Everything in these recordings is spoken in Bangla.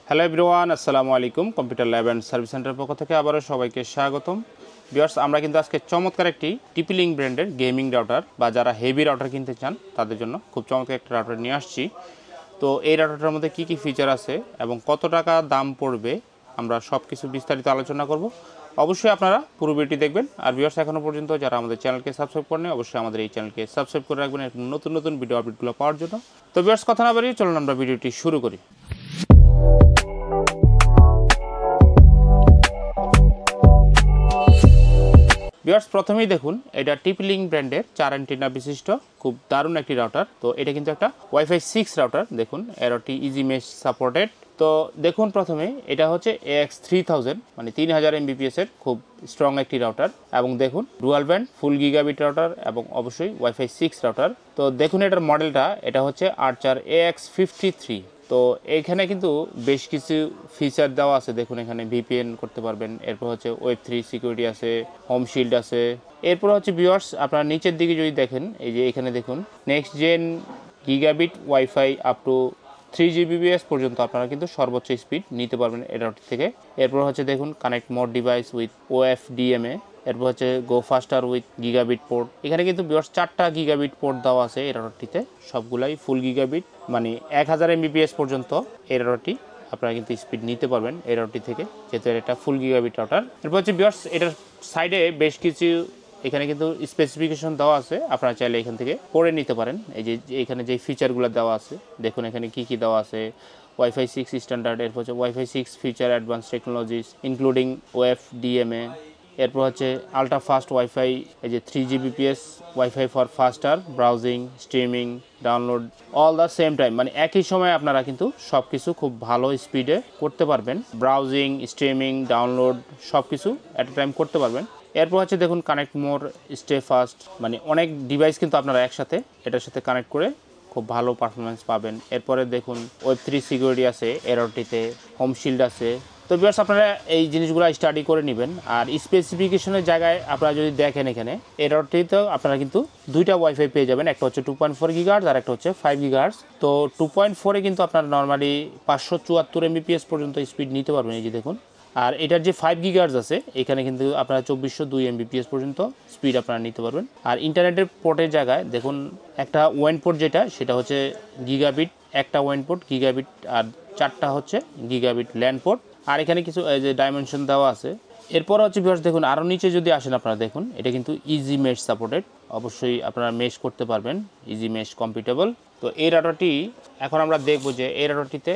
হ্যালো এভরিওয়ান, আসসালামু আলাইকুম। কম্পিউটার ল্যাব অ্যান্ড সার্ভিস সেন্টারের পক্ষ থেকে আবারও সবাইকে স্বাগতম। ভিউয়ার্স, আমরা কিন্তু আজকে চমৎকার একটি TP-Link ব্র্যান্ডের গেমিং রাউটার বা যারা হেভি রাউটার কিনতে চান তাদের জন্য খুব চমৎকার একটা রাউটার নিয়ে আসছি। তো এই রাউটারটার মধ্যে কী কী ফিচার আছে এবং কত টাকা দাম পড়বে আমরা সব কিছু বিস্তারিত আলোচনা করব। অবশ্যই আপনারা পুরো ভিডিওটি দেখবেন। আর ভিউয়ার্স, এখনও পর্যন্ত যারা আমাদের চ্যানেলকে সাবস্ক্রাইব করেন অবশ্যই আমাদের এই চ্যানেলকে সাবস্ক্রাইব করে রাখবেন নতুন নতুন ভিডিও আপডেটগুলো পাওয়ার জন্য। তো ভিউয়ার্স, কথা না বাড়িয়ে চলুন আমরা ভিডিওটি শুরু করি। ভিউয়ার্স, প্রথমেই দেখুন এটা TP-Link ব্র্যান্ডের 4 অ্যান্টেনা বিশিষ্ট খুব দারুণ একটি রাউটার। তো এটা কিন্তু একটা Wi-Fi 6 রাউটার। দেখুন এরটি ইজি মেশ সাপোর্টেড। তো দেখুন প্রথমে এটা হচ্ছে AX3000 মানে 3000 Mbps এর খুব স্ট্রং একটি রাউটার এবং দেখুন ডুয়াল ব্যান্ড ফুল গিগাবিট রাউটার এবং অবশ্যই Wi-Fi 6 রাউটার। তো দেখুন এটার মডেলটা এটা হচ্ছে Archer AX53। তো এইখানে কিন্তু বেশ কিছু ফিচার দেওয়া আছে। দেখুন এখানে VPN করতে পারবেন, এরপর হচ্ছে Web3 সিকিউরিটি আছে, হোম শিল্ড আছে। এরপর হচ্ছে ভিউয়ার্স, আপনারা নিচের দিকে যদি দেখেন এই যে এখানে দেখুন next gen gigabit wifi up to 3 Gbps পর্যন্ত আপনারা কিন্তু সর্বোচ্চ স্পিড নিতে পারবেন এই রাউটার থেকে। এরপর হচ্ছে দেখুন connect more device with OFDMA। এরপর হচ্ছে গো ফাস্টার উইথ গিগাবিট পোর্ট। এখানে কিন্তু ভিউয়ার্স 4টা গিগাবিট পোর্ট দেওয়া আছে এই রাউটারটিতে, সবগুলাই ফুল গিগাবিট মানে 1000 Mbps পর্যন্ত এই রাউটারটি আপনারা কিন্তু স্পিড নিতে পারবেন এই রাউটারটি থেকে, যেহেতু এটা ফুল গিগাবিট রাউটার। এরপর হচ্ছে ভিউয়ার্স, এটার সাইডে বেশ কিছু এখানে কিন্তু স্পেসিফিকেশন দেওয়া আছে, আপনারা চাইলে এখান থেকে পড়ে নিতে পারেন। এই যে এখানে যে ফিচারগুলো দেওয়া আছে দেখুন এখানে কি কি দেওয়া আছে। Wi-Fi 6 স্ট্যান্ডার্ড, এরপর হচ্ছে Wi-Fi 6 feature advance technologies including OFDMA। এরপর হচ্ছে আলট্রা ফাস্ট ওয়াইফাই, এই যে 3 Gbps wifi for ফাস্টার browsing streaming download all the same time, মানে একই সময় আপনারা কিন্তু সব কিছু খুব ভালো স্পিডে করতে পারবেন। ব্রাউজিং স্ট্রিমিং ডাউনলোড সব কিছু অ্যাট এ টাইম করতে পারবেন। এরপর হচ্ছে দেখুন কানেক্ট মোর স্টে ফাস্ট, মানে অনেক ডিভাইস কিন্তু আপনারা একসাথে এটার সাথে কানেক্ট করে খুব ভালো পারফরমেন্স পাবেন। এরপরে দেখুন Web3 সিকিউরিটি আছে এরটিতে, হোম শিল্ড আছে। তো ভিউয়ার্স, আপনারা এই জিনিসগুলো স্টাডি করে নেবেন। আর স্পেসিফিকেশনের জায়গায় আপনারা যদি দেখেন এখানে এরটিতেও আপনারা কিন্তু দুইটা ওয়াইফাই পেয়ে যাবেন, একটা হচ্ছে 2.4 GHz আর একটা হচ্ছে 5 GHz। তো 2.4-এ কিন্তু আপনারা নর্মালি 574 Mbps পর্যন্ত স্পিড নিতে পারবেন, এই যে দেখুন। আর এটার যে 5 GHz আছে এখানে কিন্তু আপনারা 2402 Mbps পর্যন্ত স্পিড আপনারা নিতে পারবেন। আর ইন্টারনেটের পোর্টের জায়গায় দেখুন একটা ওয়ান পোর্ট যেটা সেটা হচ্ছে গিগাবিট, একটা ওয়ান পোর্ট গিগাবিট, আর 4টা হচ্ছে গিগাবিট ল্যান্ড পোর্ট। আর এখানে কিছু যে ডাইমেনশন দেওয়া আছে। এরপর হচ্ছে ভিউয়ার্স দেখুন আরও নিচে যদি আসেন আপনারা দেখুন এটা কিন্তু ইজি মেশ সাপোর্টেড, অবশ্যই আপনারা মেশ করতে পারবেন, ইজি মেশ কম্পিটেবল। তো এই রাউটারটি এখন আমরা দেখব যে এই রাউটারটিতে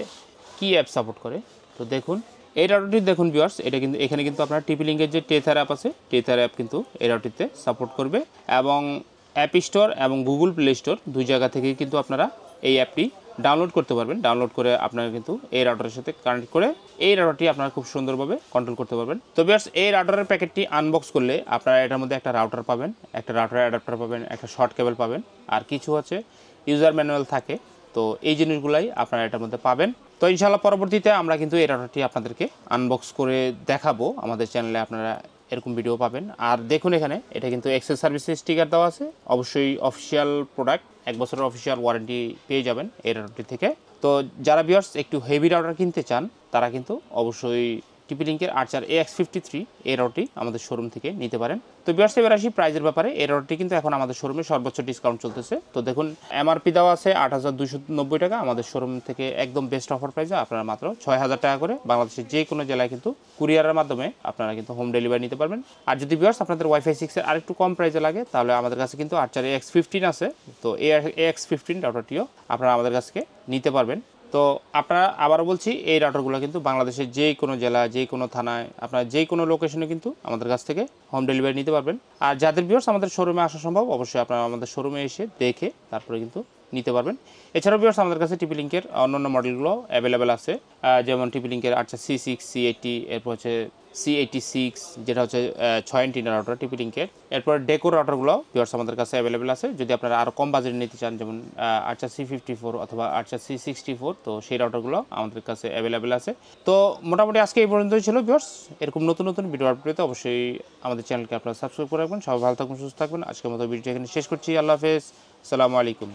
কী অ্যাপ সাপোর্ট করে। তো দেখুন এই রাউটারটি দেখুন ভিউয়ার্স, এটা কিন্তু এখানে কিন্তু আপনার TP-Link-এর যে টেথার অ্যাপ আছে টেথার অ্যাপ কিন্তু এই রাউটারটিতে সাপোর্ট করবে এবং অ্যাপ স্টোর এবং গুগল প্লে স্টোর দুই জায়গা থেকে কিন্তু আপনারা এই অ্যাপটি ডাউনলোড করতে পারবেন। ডাউনলোড করে আপনারা কিন্তু এই রাউটারের সাথে কানেক্ট করে এই রাউটারটি আপনারা খুব সুন্দরভাবে কন্ট্রোল করতে পারবেন। তো ভিউয়ার্স, এই রাউটারের প্যাকেটটি আনবক্স করলে আপনারা এটার মধ্যে একটা রাউটার পাবেন, একটা রাউটার অ্যাডাপ্টার পাবেন, একটা শর্ট কেবল পাবেন, আর কিছু হচ্ছে ইউজার ম্যানুয়াল থাকে। তো এই জিনিসগুলাই আপনারা এটার মধ্যে পাবেন। তো ইনশাআল্লাহ পরবর্তীতে আমরা কিন্তু এই রাউটারটি আপনাদেরকে আনবক্স করে দেখাবো, আমাদের চ্যানেলে আপনারা এরকম ভিডিও পাবেন। আর দেখুন এখানে এটা কিন্তু এক্সেস সার্ভিসের স্টিকার দেওয়া আছে, অবশ্যই অফিসিয়াল প্রোডাক্ট, 1 বছরের অফিসিয়াল ওয়ারেন্টি পেয়ে যাবেন এই রাউটারটি থেকে। তো যারা ভিউয়ার্স একটু হেভি রাউটার কিনতে চান তারা কিন্তু অবশ্যই TP-Link-এর Archer AX53 এই রাউটারটি আমাদের শোরুম থেকে নিতে পারেন। তো ভিউয়ার্স, এবার আসি প্রাইজের ব্যাপারে। এই রাউটারটি কিন্তু এখন আমাদের শোরুমে সর্বোচ্চ ডিসকাউন্ট চলতেছে। তো দেখুন MRP দেওয়া আছে 8290 টাকা, আমাদের শোরুম থেকে একদম বেস্ট অফার প্রাইসে আপনারা মাত্র 6000 টাকা করে বাংলাদেশের যে কোনো জেলায় কিন্তু কুরিয়ারের মাধ্যমে আপনারা কিন্তু হোম ডেলিভারি নিতে পারবেন। আর যদি ভিউয়ার্স আপনাদের Wi-Fi 6-এর আরেকটু কম প্রাইসে লাগে তাহলে আমাদের কাছে কিন্তু Archer AX15 আছে। তো AX15 রাউটারটিও আপনারা আমাদের কাছ থেকে নিতে পারবেন। তো আপনারা আবারও বলছি এই রাউটারগুলো কিন্তু বাংলাদেশের যে কোনো জেলা যে কোনো থানায় আপনারা যে কোনো লোকেশনে কিন্তু আমাদের কাছ থেকে হোম ডেলিভারি নিতে পারবেন। আর যাদের ভিউয়ার্স আমাদের শোরুমে আসা সম্ভব অবশ্যই আপনারা আমাদের শোরুমে এসে দেখে তারপরে কিন্তু নিতে পারবেন। এছাড়াও ভিউয়ার্স আমাদের কাছে TP-Link-এর অন্যান্য মডেলগুলো অ্যাভেলেবেল আছে, যেমন TP-Link-এর Archer C6 C80, এরপর হচ্ছে C86 যেটা হচ্ছে 6 অ্যান্টেনা রাউটার TP-Link-এর। এরপর ডেকোর রাউটারগুলো ভিউয়ার্স আমাদের কাছে অ্যাভেলেবেল আছে, যদি আপনারা আরও কম বাজেটে নিতে চান যেমন Archer C54 অথবা Archer C64, তো সেই রাউটারগুলো আমাদের কাছে অ্যাভেলেবেল আছে। তো মোটামুটি আজকে এই পর্যন্তই ছিল ভিউয়ার্স। এরকম নতুন নতুন ভিডিও আপডেট পেতে অবশ্যই আমাদের চ্যানেলকে আপনারা সাবস্ক্রাইব করে রাখবেন। সবাই ভালো থাকবেন, সুস্থ থাকবেন। আজকের মতো ভিডিওটি এখানে শেষ করছি। আল্লাহ হাফেজ, আসসালামু আলাইকুম।